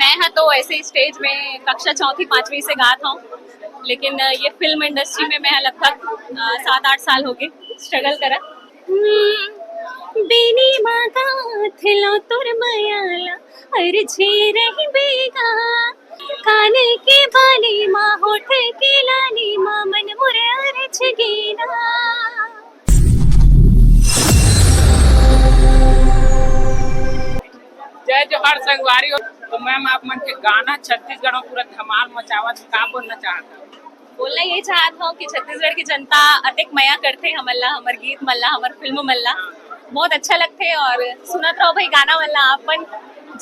मैं हाँ तो ऐसे स्टेज में कक्षा चौथी पांचवी से गाता हूँ, लेकिन ये फिल्म इंडस्ट्री में मैं लगभग 7-8 साल हो गए स्ट्रगल करा। बेनी मागा थिलो तुर मयाला अर्झे रही बेगा काने के बाली माँ होठ के लाली माँ मन मुरे अर्झ गेना। जय जोहार संगवारी हो। तो मैम आप मन के गाना छत्तीसगढ़ में पूरा धमाल मचावत का बोलना चाहता बोलना ये चाहता हूँ कि छत्तीसगढ़ की जनता अतिक मया करते हमल्ला हमर गीत मल्ला हमर फिल्म मल्ला बहुत अच्छा लगते और सुनत रहो भाई गाना मल्ला अपन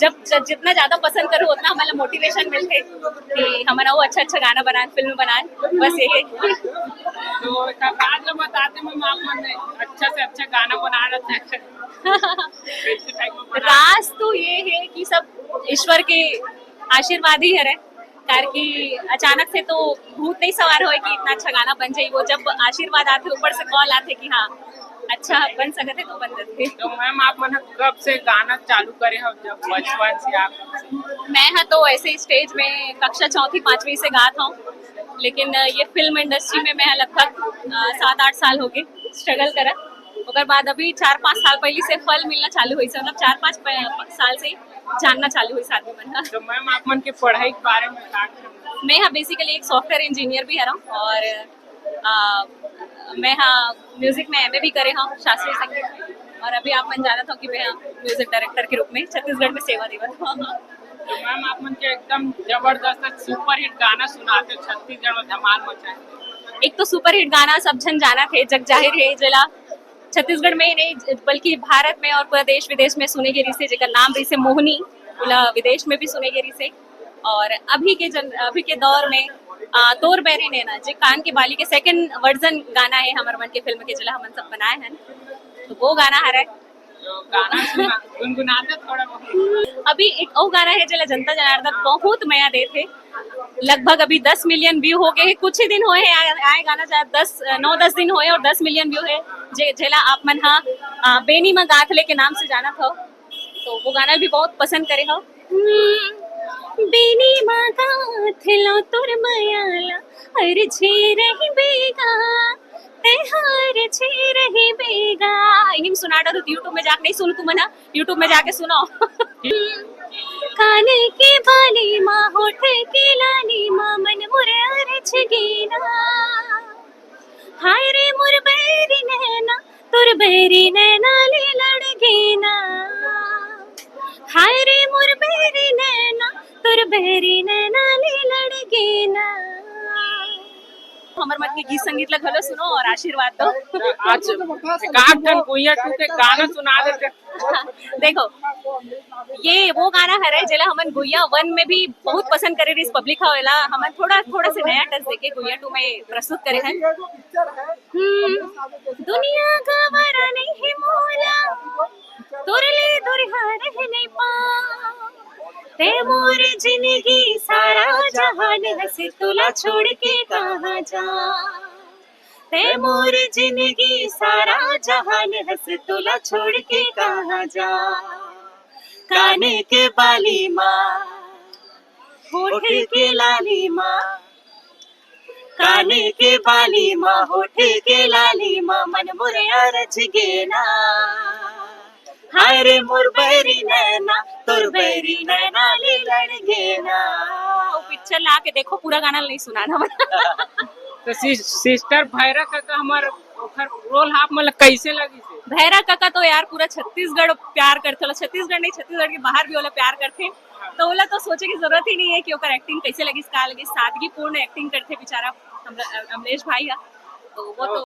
जब जितना ज्यादा पसंद करो उतना हमारा मोटिवेशन मिलते कि हमारा वो अच्छा गाना बनाए फिल्म बनाए, बस यही। तो आज जो बताते मैम आप मन ने अच्छा से अच्छा गाना बना रहे थे राज तो ये है कि सब ईश्वर के आशीर्वाद ही है, कार कि अचानक से तो भूत नहीं सवार हो कि इतना अच्छा गाना बन जाए। वो जब आशीर्वाद आते ऊपर से कॉल आते कि हाँ अच्छा बन सकते तो बन सकते। तो मैम आप मन कब से गाना चालू करे हो? जब बचपन से आप? मैं हाँ तो ऐसे स्टेज में कक्षा चौथी पांचवी से गाता हूँ, लेकिन ये फिल्म इंडस्ट्री में मैं लगभग 7-8 साल हो गए स्ट्रगल करा। उसके बाद अभी 4-5 साल पहले से फल मिलना चालू हुई से, मतलब 4-5 साल से जानना चालू हुई आदमी मन। तो मैम आप मन के पढ़ाई के बारे में मैं हाँ बेसिकली एक सॉफ्टवेयर इंजीनियर भी है और मैं हाँ म्यूजिक में एमए भी करे हाँ शास्त्रीय संगीत में, और अभी आप मन जाना था कि मैं म्यूजिक डायरेक्टर के रूप में छत्तीसगढ़ में सेवा देवत हूँ। तो मैम आप मन के एकदम जबरदस्त सुपर हिट गाना सुनाते छत्तीसगढ़ में धमाल मचाए। एक तो सुपर हिट गाना सब जन जाना थे जग जाहिर है जिला छत्तीसगढ़ में ही नहीं बल्कि भारत में और पूरा देश विदेश में सुने गे रिसे जेकर नाम रिसे मोहनी, पूरा विदेश में भी सुने गे रिसे। और अभी के दौर में तोर बैरी नैना जे कान के बाली के सेकंड वर्जन गाना है हमर मन के फिल्म के जिला हमन सब बनाए हैं, तो वो गाना हरे तो गाना सुना गुनगुनाते थोड़ा बहुत। अभी एक और गाना है जिला जनता जनार्दन बहुत मया दे थे, लगभग अभी 10 मिलियन व्यू हो गए हैं, कुछ ही दिन हुए हैं आए गाना शायद 9-10 दिन हुए और 10 मिलियन व्यू है जेला आप मन हाँ बेनी में गाथले के नाम से जाना था, तो वो गाना भी बहुत पसंद करे हो। बेनी माँ गाथलो तुर मयाला अर्झे रही बेगा तेहार छे रही बेगा। इन्हीं सुना तो यूट्यूब में जाके नहीं सुन तू मना यूट्यूब में जाके सुनो। काने के बाली माँ होठ के लाली माँ मन मुरे अर्झ गेना। हाय रे मुर बैरी नैना तुर बैरी नैना ले लड़ गेना। हाय रे मुर बैरी नैना तुर बैरी नैना ले लड़ गेना। हमर मन के गीत संगीत ला घलो सुनो और आशीर्वाद दो। आज गाठन गुइया टूटे गाना सुना देते। देखो ये वो गाना है जेला हमन गुइया 1 में भी बहुत पसंद करे रिस पब्लिक हवेला हमन थोड़ा से नया टच देके गुइया 2 में प्रस्तुत करे हैं। दुनिया गवारा नहीं है मोला तुरले दुरहार है नहीं पा ते मोर जिंदगी सारा जहान हंसे तुला छोड़ के कहाँ जा। ते मोर जिंदगी सारा जहान हंसे तुला छोड़ के कहाँ जा। काने के बाली माँ होठ के लाली माँ काने के बाली माँ होठ के लाली माँ मन मुरे अर्झ गेना। हाय रे मोर बैरी नैना तोर बैरी नैना ले लड़ गेना। वो पिक्चर ला के देखो पूरा गाना नहीं सुनाना। तो सिस्टर भैरा काका हमार ओखर रोल आप मतलब कैसे लगी से? भैरा काका तो यार पूरा छत्तीसगढ़ प्यार करते, छत्तीसगढ़ नहीं छत्तीसगढ़ के बाहर भी वाला प्यार करते, तो बोला तो सोचे की जरूरत ही नहीं है कि ओकर एक्टिंग कैसे लगी, का लगी, सादगी पूर्ण एक्टिंग करते बेचारा अमरेश भाई है, तो वो तो